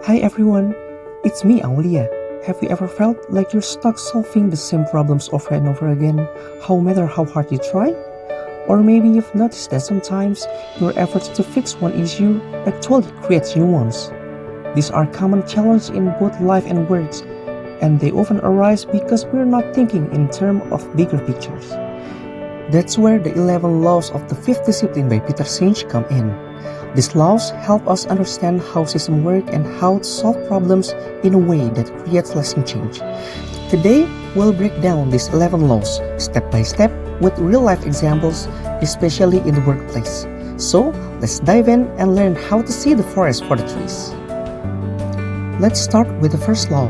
Hi everyone, it's me Aulia. Have you ever felt like you're stuck solving the same problems over and over again, no matter how hard you try? Or maybe you've noticed that sometimes your efforts to fix one issue actually creates new ones. These are common challenges in both life and work, and they often arise because we're not thinking in terms of bigger pictures. That's where the 11 laws of the fifth discipline by Peter Senge come in. These laws help us understand how systems work and how to solve problems in a way that creates lasting change. Today, we'll break down these 11 laws step by step with real-life examples, especially in the workplace. So, let's dive in and learn how to see the forest for the trees. Let's start with the first law.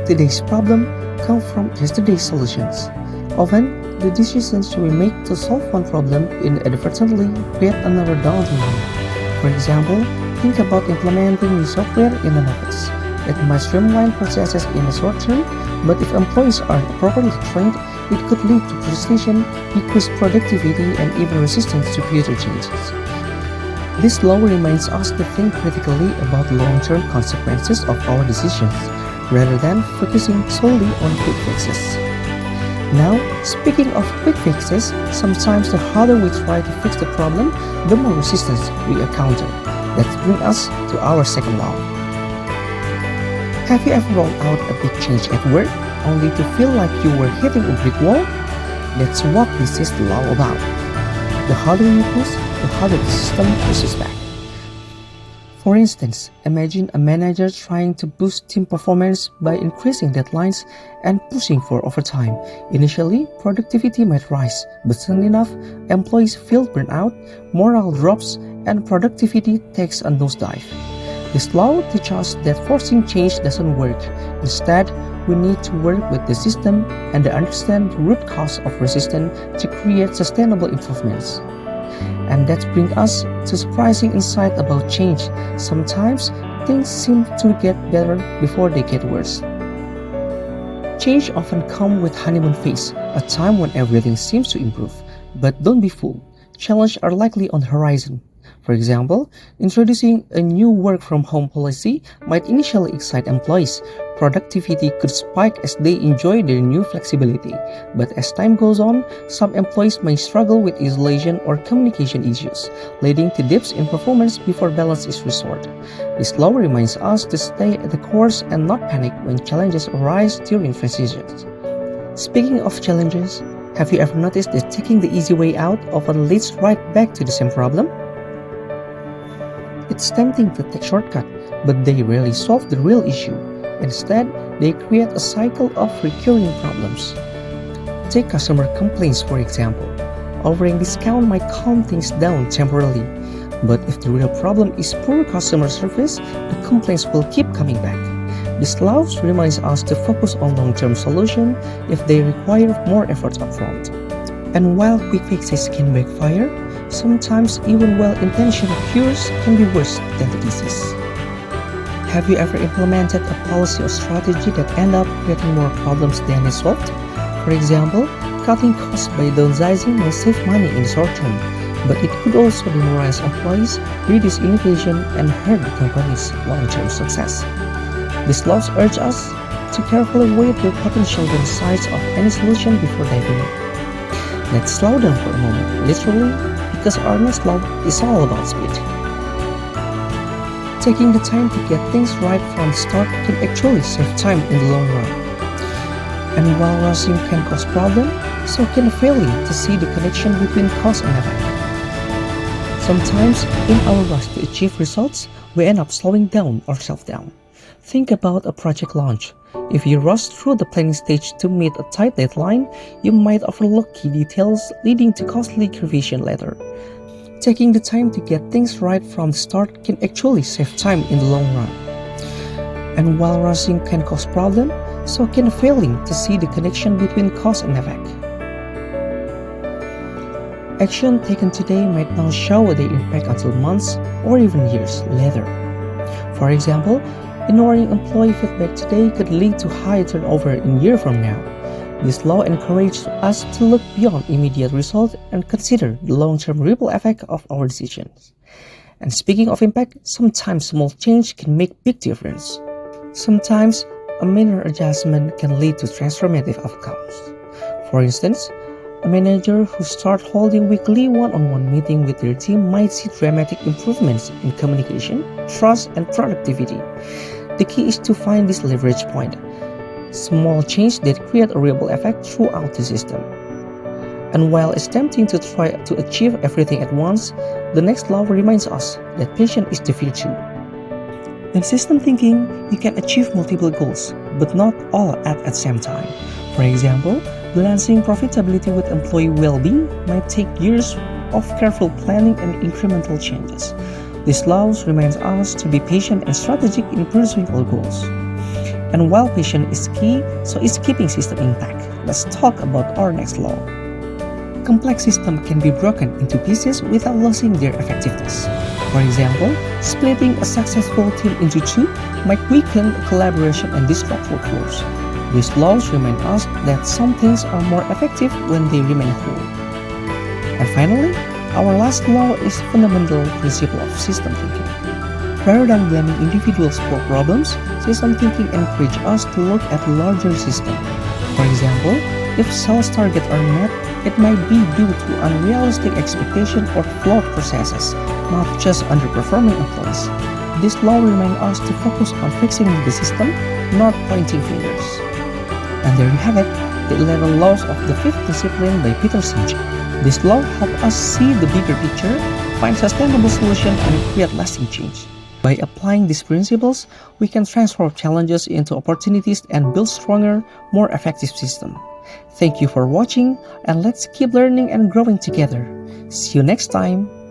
Today's problem comes from yesterday's solutions. Often, the decisions we make to solve one problem inadvertently create another down the line. For example, think about implementing new software in an office. It might streamline processes in the short term, but if employees aren't properly trained, it could lead to frustration, decreased productivity, and even resistance to future changes. This law reminds us to think critically about long-term consequences of our decisions, rather than focusing solely on quick fixes. Now, speaking of quick fixes, sometimes the harder we try to fix the problem, the more resistance we encounter. That brings us to our second law. Have you ever rolled out a big change at work, only to feel like you were hitting a brick wall? That's what this is the law about. The harder you push, the harder the system pushes back. For instance, imagine a manager trying to boost team performance by increasing deadlines and pushing for overtime. Initially, productivity might rise, but soon enough, employees feel burnout, morale drops, and productivity takes a nosedive. This law teaches us that forcing change doesn't work. Instead, we need to work with the system and understand the root cause of resistance to create sustainable improvements. And that brings us to surprising insight about change. Sometimes things seem to get better before they get worse. Change often comes with honeymoon phase, a time when everything seems to improve. But don't be fooled. Challenges are likely on the horizon. For example, introducing a new work-from-home policy might initially excite employees. Productivity could spike as they enjoy their new flexibility. But as time goes on, some employees may struggle with isolation or communication issues, leading to dips in performance before balance is restored. This law reminds us to stay the course and not panic when challenges arise during transitions. Speaking of challenges, have you ever noticed that taking the easy way out often leads right back to the same problem? It's tempting to take shortcuts, but they rarely solve the real issue. Instead, they create a cycle of recurring problems. Take customer complaints for example. Offering discount might calm things down temporarily, but if the real problem is poor customer service, the complaints will keep coming back. This law reminds us to focus on long-term solutions if they require more effort upfront. And while quick fixes can backfire, sometimes even well-intentioned cures can be worse than the disease. Have you ever implemented a policy or strategy that ended up creating more problems than it solved? For example, cutting costs by downsizing may save money in the short term, but it could also demoralize employees, reduce innovation, and hurt the company's long-term success. These laws urge us to carefully weigh the potential downsides of any solution before diving in. Let's slow down for a moment, literally, because our next law is all about speed. Taking the time to get things right from the start can actually save time in the long run. And while rushing can cause problems, so can failing to see the connection between cause and effect. Sometimes, in our rush to achieve results, we end up slowing down ourselves down. Think about a project launch. If you rush through the planning stage to meet a tight deadline, you might overlook key details, leading to costly revision later. Taking the time to get things right from the start can actually save time in the long run. And while rushing can cause problems, so can failing to see the connection between cause and effect. Action taken today might not show their impact until months or even years later. For example, ignoring employee feedback today could lead to high turnover a year from now. This law encourages us to look beyond immediate results and consider the long-term ripple effect of our decisions. And speaking of impact, sometimes small change can make big difference. Sometimes a minor adjustment can lead to transformative outcomes. For instance, a manager who starts holding weekly one-on-one meeting with their team might see dramatic improvements in communication, trust, and productivity. The key is to find this leverage point, small change that create a ripple effect throughout the system. And while it's tempting to try to achieve everything at once, the next law reminds us that patience is the virtue. In system thinking, you can achieve multiple goals, but not all at the same time. For example, balancing profitability with employee well-being might take years of careful planning and incremental changes. This law reminds us to be patient and strategic in pursuing our goals. And while patience is key, so is keeping system intact. Let's talk about our next law. Complex systems can be broken into pieces without losing their effectiveness. For example, splitting a successful team into two might weaken collaboration and disrupt workflows. These laws remind us that some things are more effective when they remain whole. And finally, our last law is the fundamental principle of system thinking. Rather than blaming individuals for problems, system thinking encourages us to look at the larger system. For example, if sales targets are met, it might be due to unrealistic expectations or flawed processes, not just underperforming employees. This law reminds us to focus on fixing the system, not pointing fingers. And there you have it, the 11 laws of the fifth discipline by Peter Senge. This law helps us see the bigger picture, find sustainable solutions, and create lasting change. By applying these principles, we can transform challenges into opportunities and build stronger, more effective systems. Thank you for watching, and let's keep learning and growing together. See you next time.